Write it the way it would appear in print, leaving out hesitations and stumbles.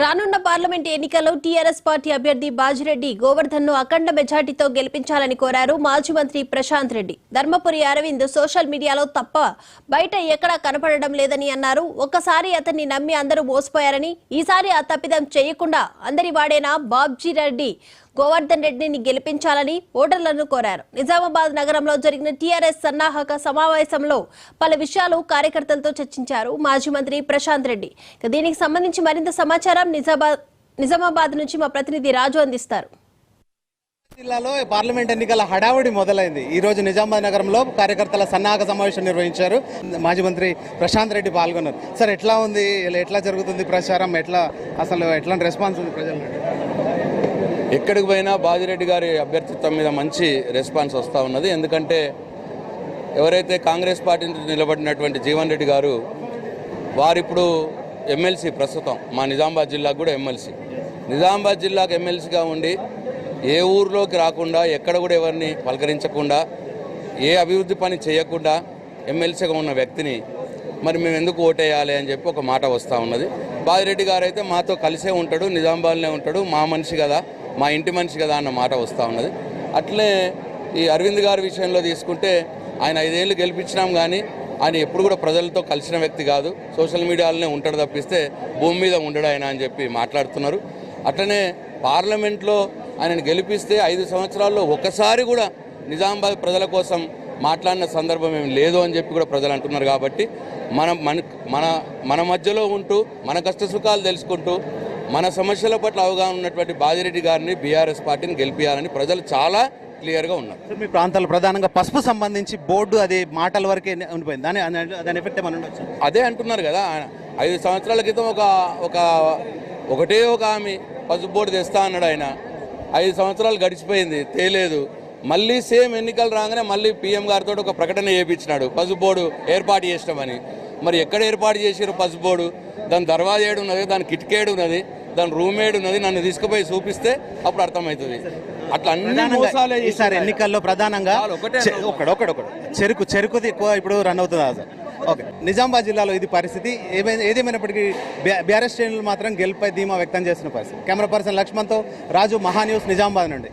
రానున్న పార్లమెంట్ ఎన్నికల్లో TRS party అభ్యర్థి బాజిరెడ్డి గోవర్ధన్ ను అఖండ మెజార్టీతో గెలిపించాలని కోరారు మాజీ మంత్రి ప్రశాంత్ రెడ్డి. ధర్మపురి అరవింద్ సోషల్ మీడియాలో తప్ప బయట ఎక్కడా కనపడడం లేదని అన్నారు. ఒక్కసారి అతన్ని నమ్మి అందరూ మోసపోయారని, ఈసారి ఆ తప్పిదం చేయకుండా అందరి వాడైన బాబ్జీరెడ్డి గోవర్ధన్ రెడ్డిని గెలిపించాలని ఓటర్లను కోరారు. నిజామాబాద్ నగరంలో జరిగిన టీఆర్ఎస్ సన్నాహక సమావేశంలో పలు విషయాలు కార్యకర్తలతో చర్చించారు మాజీ మంత్రి ప్రశాంత్ రెడ్డి. దీనికి సంబంధించి మరింత సమాచారం నిజామాబాద్ నుంచి మా ప్రతినిధి రాజు అందిస్తారు. జిల్లాలో పార్లమెంట్ ఎన్నికల హడావుడి మొదలైంది. ఈ రోజు నిజామాబాద్ నగరంలో కార్యకర్తల సన్నాహక సమావేశం నిర్వహించారు. మాజీ మంత్రి ప్రశాంత్ రెడ్డి పాల్గొన్నారు. సార్, ఎట్లా ఉంది, ఎట్లా జరుగుతుంది ప్రచారం, ఎట్లాంటి రెస్పాన్స్ ఉంది ప్రజల నుండి? ఎక్కడికి పోయినా బాజిరెడ్డి గారి అభ్యర్థిత్వం మీద మంచి రెస్పాన్స్ వస్తూ ఉన్నది. ఎందుకంటే ఎవరైతే కాంగ్రెస్ పార్టీ నుంచి నిలబడినటువంటి జీవన్ రెడ్డి గారు, వారిప్పుడు ఎమ్మెల్సీ, ప్రస్తుతం మా నిజామాబాద్ జిల్లాకు కూడా ఎమ్మెల్సీ. నిజామాబాద్ జిల్లాకు ఎమ్మెల్సీగా ఉండి ఏ ఊరిలోకి రాకుండా, ఎక్కడ కూడా ఎవరిని పలకరించకుండా, ఏ అభివృద్ధి పని చేయకుండా ఎమ్మెల్సీగా ఉన్న వ్యక్తిని మరి మేము ఎందుకు ఓటేయాలి అని చెప్పి ఒక మాట వస్తూ ఉన్నది. బాజిరెడ్డి గారు అయితే మాతో కలిసే ఉంటాడు, నిజామాబాద్లోనే ఉంటాడు, మా మనిషి కదా, మా ఇంటి మనిషి కదా అన్న మాట వస్తూ ఉన్నది. అట్లే ఈ అరవింద్ గారి విషయంలో తీసుకుంటే, ఆయన 5 ఏళ్ళు గెలిపించినాం కానీ ఆయన ఎప్పుడు కూడా ప్రజలతో కలిసిన వ్యక్తి కాదు, సోషల్ మీడియాలోనే ఉంటాడు తప్పిస్తే భూమి మీద ఉండడు ఆయన అని చెప్పి మాట్లాడుతున్నారు. అట్లనే పార్లమెంట్లో ఆయనను గెలిపిస్తే 5 సంవత్సరాల్లో ఒకసారి కూడా నిజామాబాద్ ప్రజల కోసం మాట్లాడిన సందర్భం ఏమి లేదు అని చెప్పి కూడా ప్రజలు అంటున్నారు. కాబట్టి మన మధ్యలో ఉంటూ, మన కష్టసుఖాలు తెలుసుకుంటూ, మన సమస్యల పట్ల అవగాహన ఉన్నటువంటి బాజిరెడ్డి గారిని, బీఆర్ఎస్ పార్టీని గెలిపించాలని ప్రజలు చాలా క్లియర్గా ఉన్నారు. మీ ప్రాంతాల్లో ప్రధానంగా పసుపు సంబంధించి బోర్డు అది మాటల వరకే ఉండిపోయింది, దాని ఎఫెక్ట్ ఏమైనా ఉండొచ్చు? అదే అంటున్నారు కదా, 5 సంవత్సరాల క్రితం ఒకటే ఒక హామీ పసుపు బోర్డు తెస్తా అన్నాడు ఆయన. 5 సంవత్సరాలు గడిచిపోయింది, తేలేదు. మళ్ళీ సేమ్ ఎన్నికలు రాగానే మళ్ళీ పీఎం గారితో ఒక ప్రకటన చేయించినాడు, పసుపు బోర్డు ఏర్పాటు చేసినామని. మరి ఎక్కడ ఏర్పాటు చేసారు పసుపు బోర్డు? దాని దర్వాజా ఏడు ఉన్నది, దాని కిటికేడు ఉన్నది, దాని రూమ్ ఏడు ఉన్నది, నన్ను తీసుకుపోయి చూపిస్తే అప్పుడు అర్థమవుతుంది. అట్లా అన్ని మోసాలే. ఈసారి ఎన్నికల్లో ప్రధానంగా చెరుకుది ఎక్కువ ఇప్పుడు రన్ అవుతుంది సార్. ఓకే, నిజామాబాద్ జిల్లాలో ఇది పరిస్థితి. ఏదేమైనప్పటికీ బీఆర్ఎస్ శ్రేణులు మాత్రం గెలుపై ధీమా వ్యక్తం చేస్తున్న పరిస్థితి. కెమెరా పర్సన్ లక్ష్మణ్తో రాజు, మహా న్యూస్, నిజామాబాద్ నుండి.